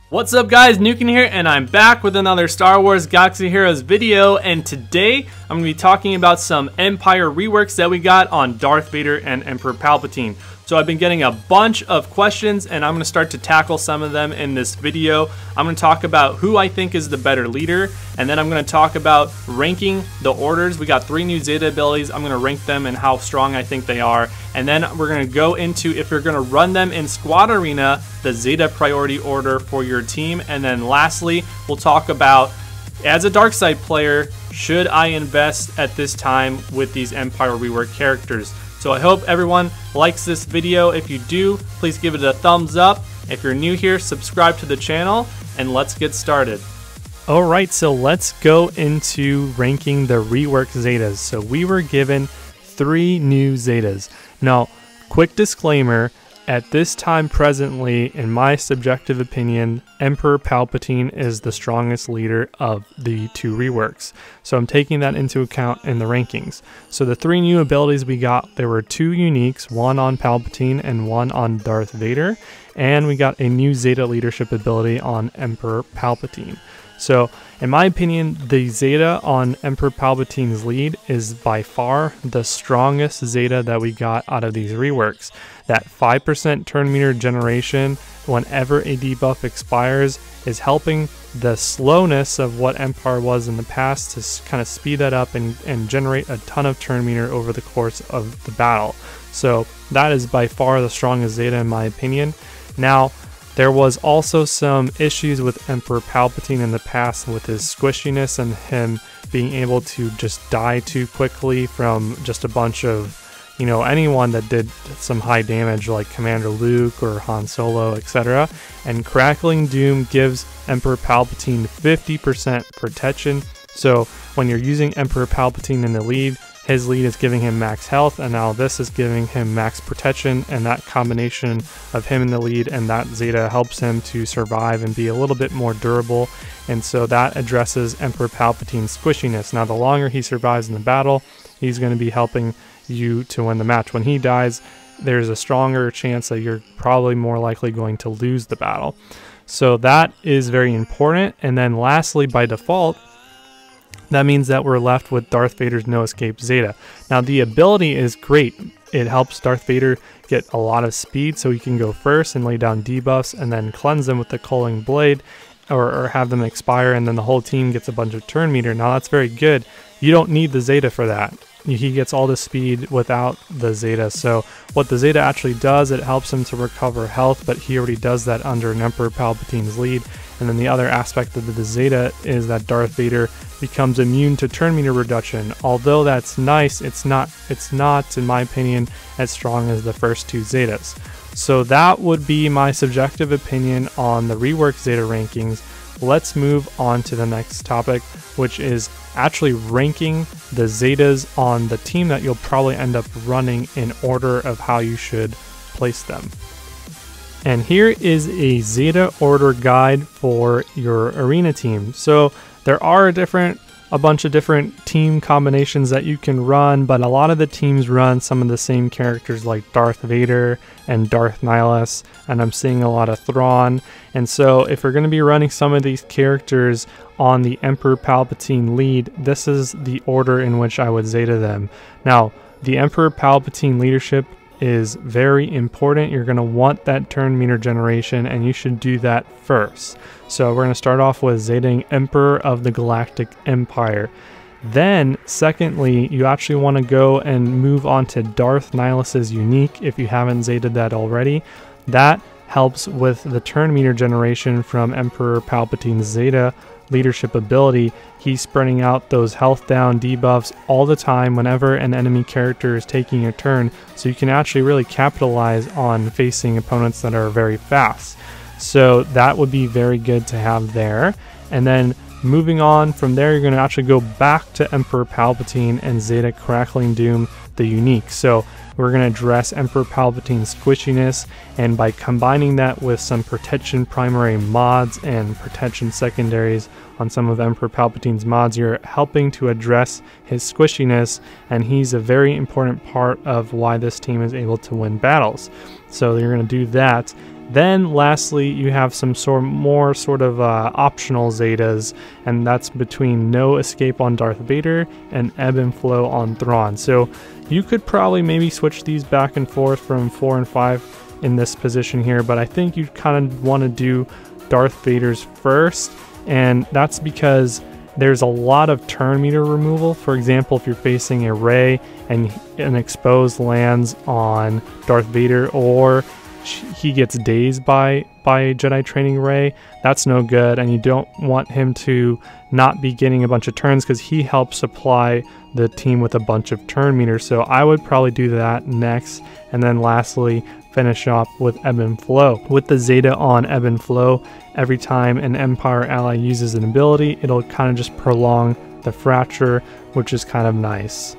What's up guys, Nukin here, and I'm back with another Star Wars Galaxy Heroes video, and today I'm going to be talking about some Empire reworks that we got on Darth Vader and Emperor Palpatine. So I've been getting a bunch of questions and I'm going to start to tackle some of them in this video. I'm going to talk about who I think is the better leader, and then I'm going to talk about ranking the orders. We got 3 new Zeta abilities. I'm going to rank them and how strong I think they are. And then we're going to go into, if you're going to run them in Squad Arena, the Zeta priority order for your team. And then lastly, we'll talk about, as a dark side player, should I invest at this time with these Empire rework characters? So I hope everyone likes this video. If you do, please give it a thumbs up. If you're new here, subscribe to the channel, and let's get started. Alright, so let's go into ranking the rework Zetas. So we were given 3 new Zetas. Now, quick disclaimer, at this time presently, in my subjective opinion, Emperor Palpatine is the strongest leader of the 2 reworks. So I'm taking that into account in the rankings. So the 3 new abilities we got, there were 2 uniques, one on Palpatine and one on Darth Vader. And we got a new Zeta leadership ability on Emperor Palpatine. So, in my opinion, the Zeta on Emperor Palpatine's lead is by far the strongest Zeta that we got out of these reworks. That 5% turn meter generation whenever a debuff expires is helping the slowness of what Empire was in the past to kind of speed that up and generate a ton of turn meter over the course of the battle. So that is by far the strongest Zeta in my opinion. Now, there was also some issues with Emperor Palpatine in the past with his squishiness and him being able to just die too quickly from just a bunch of, anyone that did some high damage like Commander Luke or Han Solo, etc. And Crackling Doom gives Emperor Palpatine 50% protection. So when you're using Emperor Palpatine in the lead, his lead is giving him max health, and now this is giving him max protection, and that combination of him in the lead and that Zeta helps him to survive and be a little bit more durable, and so that addresses Emperor Palpatine's squishiness. Now the longer he survives in the battle, he's going to be helping you to win the match. When he dies, there's a stronger chance that you're probably more likely going to lose the battle. So that is very important. And then lastly, by default, that means that we're left with Darth Vader's No Escape Zeta. Now the ability is great. It helps Darth Vader get a lot of speed so he can go first and lay down debuffs and then cleanse them with the Culling Blade or have them expire, and then the whole team gets a bunch of turn meter. Now that's very good. You don't need the Zeta for that. He gets all the speed without the Zeta. So what the Zeta actually does, it helps him to recover health, but he already does that under an Emperor Palpatine's lead. And then the other aspect of the Zeta is that Darth Vader becomes immune to turn meter reduction. Although that's nice, it's not, in my opinion, as strong as the first 2 Zetas. So that would be my subjective opinion on the rework Zeta rankings. Let's move on to the next topic, which is actually ranking the Zetas on the team that you'll probably end up running in order of how you should place them. And here is a Zeta Order guide for your arena team. So there are a bunch of different team combinations that you can run, but a lot of the teams run some of the same characters like Darth Vader and Darth Nihilus, and I'm seeing a lot of Thrawn. And so if you're going to be running some of these characters on the Emperor Palpatine lead, this is the order in which I would Zeta them. Now, the Emperor Palpatine leadership is very important. You're going to want that turn meter generation, and you should do that first. So we're going to start off with Zetaing Emperor of the Galactic Empire. Then, secondly, you actually want to go and move on to Darth Nihilus's unique if you haven't Zetaed that already. That helps with the turn meter generation from Emperor Palpatine's Zeta leadership ability. He's spreading out those health down debuffs all the time whenever an enemy character is taking a turn, so you can actually really capitalize on facing opponents that are very fast. So that would be very good to have there. And then moving on from there, you're going to actually go back to Emperor Palpatine and Zeta Crackling Doom, the unique. So we're going to address Emperor Palpatine's squishiness, and by combining that with some protection primary mods and protection secondaries on some of Emperor Palpatine's mods, you're helping to address his squishiness, and he's a very important part of why this team is able to win battles. So you're going to do that. Then lastly, you have some more sort of optional Zetas, and that's between No Escape on Darth Vader and Ebb and Flow on Thrawn. So you could probably maybe switch these back and forth from 4 and 5 in this position here, but I think you kind of want to do Darth Vader's first, and that's because there's a lot of turn meter removal. For example, if you're facing a Rey and an exposed lands on Darth Vader, or he gets dazed by Jedi training Rey, that's no good, and you don't want him to not be getting a bunch of turns because he helps supply the team with a bunch of turn meters. So I would probably do that next, and then lastly finish off with Ebb and Flow. With the Zeta on Ebb and Flow, every time an Empire ally uses an ability, it'll kind of just prolong the fracture, which is kind of nice.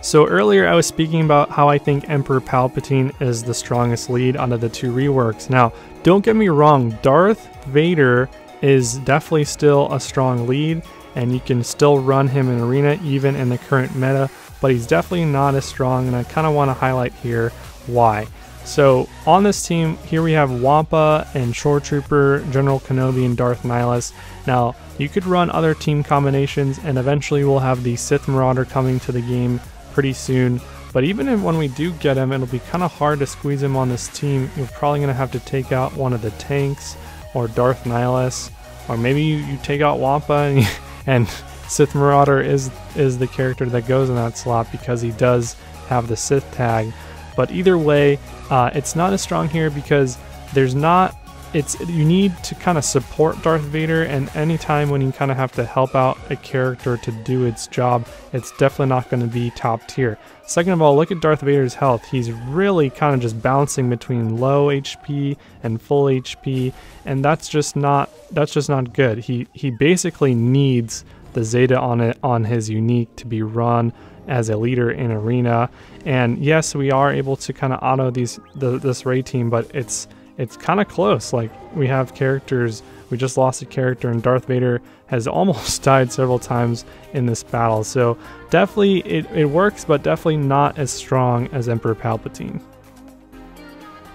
So earlier I was speaking about how I think Emperor Palpatine is the strongest lead out of the two reworks. Now, don't get me wrong, Darth Vader is definitely still a strong lead, and you can still run him in Arena even in the current meta, but he's definitely not as strong, and I kind of want to highlight here why. So on this team, here we have Wampa and Shore Trooper, General Kenobi, and Darth Nihilus. Now, you could run other team combinations, and eventually we'll have the Sith Marauder coming to the game pretty soon, but even when we do get him, it'll be kind of hard to squeeze him on this team. You're probably going to have to take out one of the tanks or Darth Nihilus, or maybe you take out Wampa and Sith Marauder is the character that goes in that slot because he does have the Sith tag. But either way, it's not as strong here because you need to kind of support Darth Vader, and anytime when you kind of have to help out a character to do its job, it's definitely not going to be top tier. Second of all, look at Darth Vader's health. He's really kind of just bouncing between low HP and full HP, and that's just not good. He basically needs the Zeta on his unique to be run as a leader in Arena. And yes, we are able to kind of auto this Rey team, but it's kind of close. Like, we have characters, we just lost a character, and Darth Vader has almost died several times in this battle. So definitely it works, but definitely not as strong as Emperor Palpatine.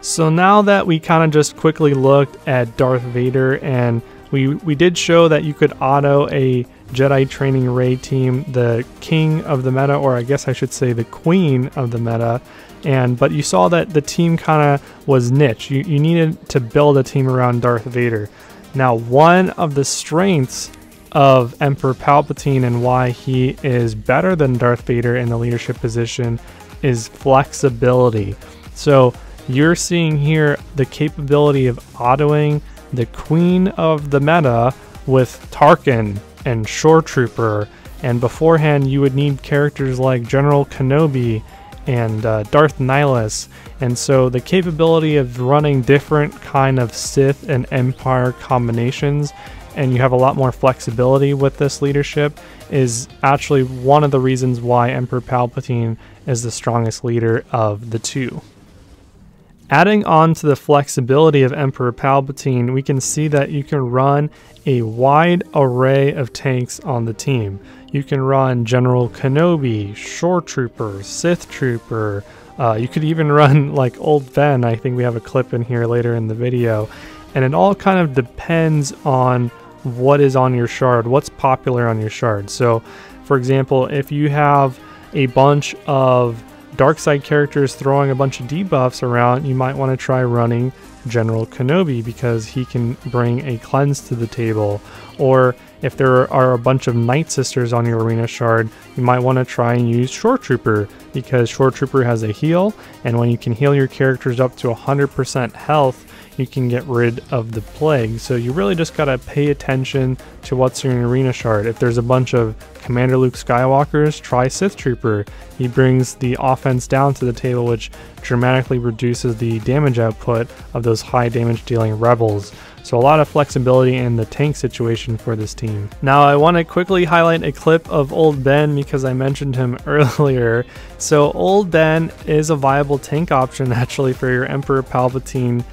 So now that we kind of just quickly looked at Darth Vader, and we did show that you could auto a Jedi training Rey team, the king of the meta, or I guess I should say the queen of the meta. But you saw that the team kind of was niche. You needed to build a team around Darth Vader. Now, one of the strengths of Emperor Palpatine and why he is better than Darth Vader in the leadership position is flexibility. So you're seeing here the capability of autoing the queen of the meta with Tarkin and Shore Trooper, and beforehand you would need characters like General Kenobi and Darth Nihilus, and so the capability of running different kind of Sith and Empire combinations, and you have a lot more flexibility with this leadership, is actually one of the reasons why Emperor Palpatine is the strongest leader of the two. Adding on to the flexibility of Emperor Palpatine, we can see that you can run a wide array of tanks on the team. You can run General Kenobi, Shore Trooper, Sith Trooper. You could even run like Old Ben. I think we have a clip in here later in the video. And it all kind of depends on what is on your shard, what's popular on your shard. So, for example, if you have a bunch of dark side characters throwing a bunch of debuffs around, you might want to try running General Kenobi because he can bring a cleanse to the table. Or if there are a bunch of Night Sisters on your arena shard, you might want to try and use Shore Trooper because Shore Trooper has a heal, and when you can heal your characters up to 100% health, you can get rid of the plague. So you really just gotta pay attention to what's in your arena shard. If there's a bunch of Commander Luke Skywalkers, try Sith Trooper. He brings the offense down to the table, which dramatically reduces the damage output of those high damage dealing rebels. So a lot of flexibility in the tank situation for this team. Now I want to quickly highlight a clip of Old Ben because I mentioned him earlier. So Old Ben is a viable tank option actually for your Emperor Palpatine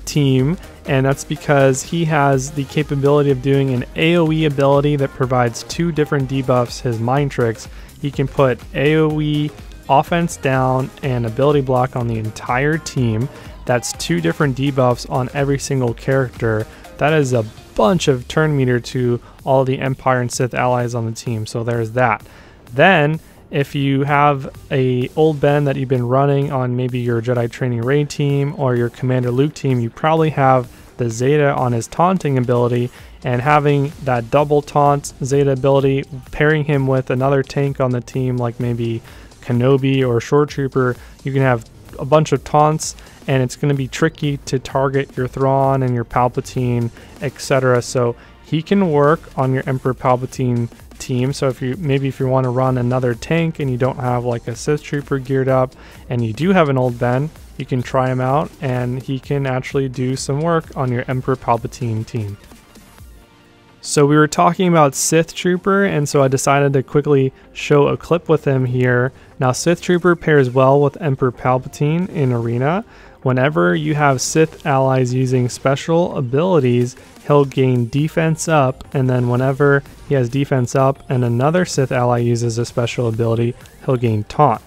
team, and that's because he has the capability of doing an AoE ability that provides two different debuffs, his mind tricks. He can put AoE offense down and ability block on the entire team. that's 2 different debuffs on every single character. That is a bunch of turn meter to all the Empire and Sith allies on the team, so there's that. Then if you have a old Ben that you've been running on maybe your Jedi Training Raid team or your Commander Luke team, you probably have the Zeta on his taunting ability, and having that double taunt Zeta ability, pairing him with another tank on the team like maybe Kenobi or Shore Trooper, you can have a bunch of taunts, and it's going to be tricky to target your Thrawn and your Palpatine, etc. So he can work on your Emperor Palpatine team. So if you want to run another tank and you don't have like a Sith Trooper geared up and you do have an old Ben, you can try him out and he can actually do some work on your Emperor Palpatine team. So we were talking about Sith Trooper, and so I decided to quickly show a clip with him here. Now Sith Trooper pairs well with Emperor Palpatine in Arena. Whenever you have Sith allies using special abilities, he'll gain defense up, and then whenever he has defense up and another Sith ally uses a special ability, he'll gain taunt.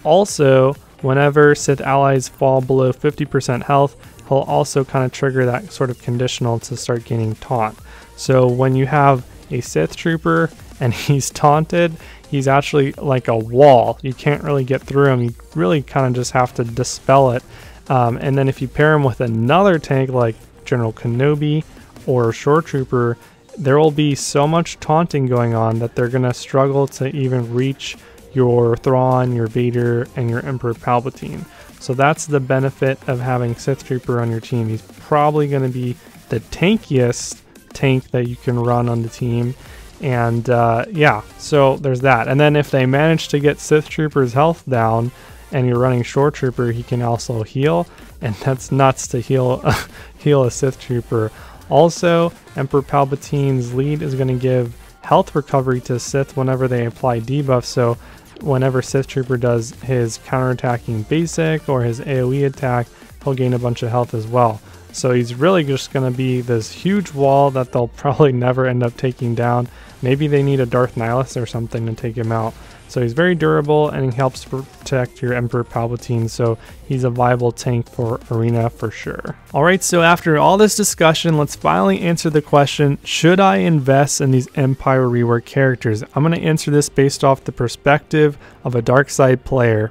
Also, whenever Sith allies fall below 50% health, he'll also kind of trigger that sort of conditional to start gaining taunt. So when you have a Sith Trooper and he's taunted, he's actually like a wall. You can't really get through him. You really kind of just have to dispel it. And then if you pair him with another tank like General Kenobi or Shore Trooper, there will be so much taunting going on that they're going to struggle to even reach your Thrawn, your Vader, and your Emperor Palpatine. So that's the benefit of having Sith Trooper on your team. He's probably going to be the tankiest tank that you can run on the team. And yeah, so there's that. And then if they manage to get Sith Trooper's health down and you're running Shore Trooper, he can also heal, and that's nuts to heal a Sith Trooper. Also, Emperor Palpatine's lead is going to give health recovery to Sith whenever they apply debuffs, so whenever Sith Trooper does his counterattacking basic or his AoE attack, he'll gain a bunch of health as well. So he's really just going to be this huge wall that they'll probably never end up taking down. Maybe they need a Darth Nihilus or something to take him out. So he's very durable and he helps protect your Emperor Palpatine, so he's a viable tank for Arena for sure. Alright, so after all this discussion, let's finally answer the question, should I invest in these Empire Rework characters? I'm going to answer this based off the perspective of a dark side player.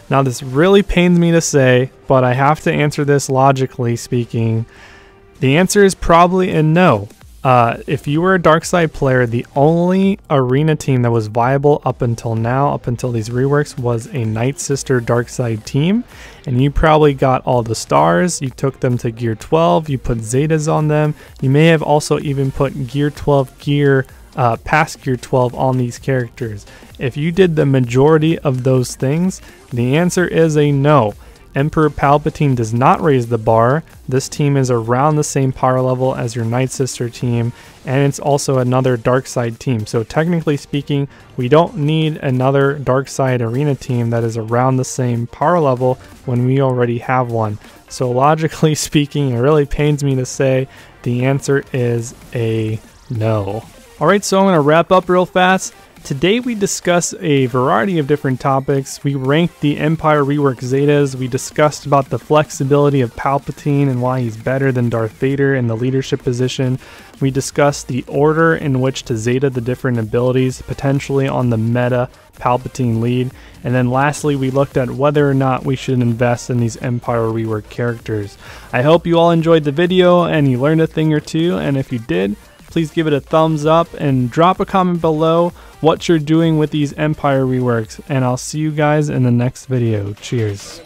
Now this really pains me to say, but I have to answer this logically speaking. The answer is probably a no. If you were a dark side player, the only Arena team that was viable up until now, up until these reworks, was a Night Sister dark side team, and you probably got all the stars, you took them to gear 12, you put Zetas on them, you may have also even put gear 12 gear past gear 12 on these characters. If you did the majority of those things, the answer is a no. Emperor Palpatine does not raise the bar. This team is around the same power level as your Night Sister team, and it's also another dark side team. So technically speaking, we don't need another dark side Arena team that is around the same power level when we already have one. So logically speaking, it really pains me to say the answer is a no. Alright, so I'm going to wrap up real fast. Today we discussed a variety of different topics. We ranked the Empire Rework Zetas, we discussed about the flexibility of Palpatine and why he's better than Darth Vader in the leadership position. We discussed the order in which to Zeta the different abilities, potentially on the meta Palpatine lead. And then lastly, we looked at whether or not we should invest in these Empire Rework characters. I hope you all enjoyed the video and you learned a thing or two, and if you did, please give it a thumbs up and drop a comment below what you're doing with these Empire reworks, and I'll see you guys in the next video. Cheers.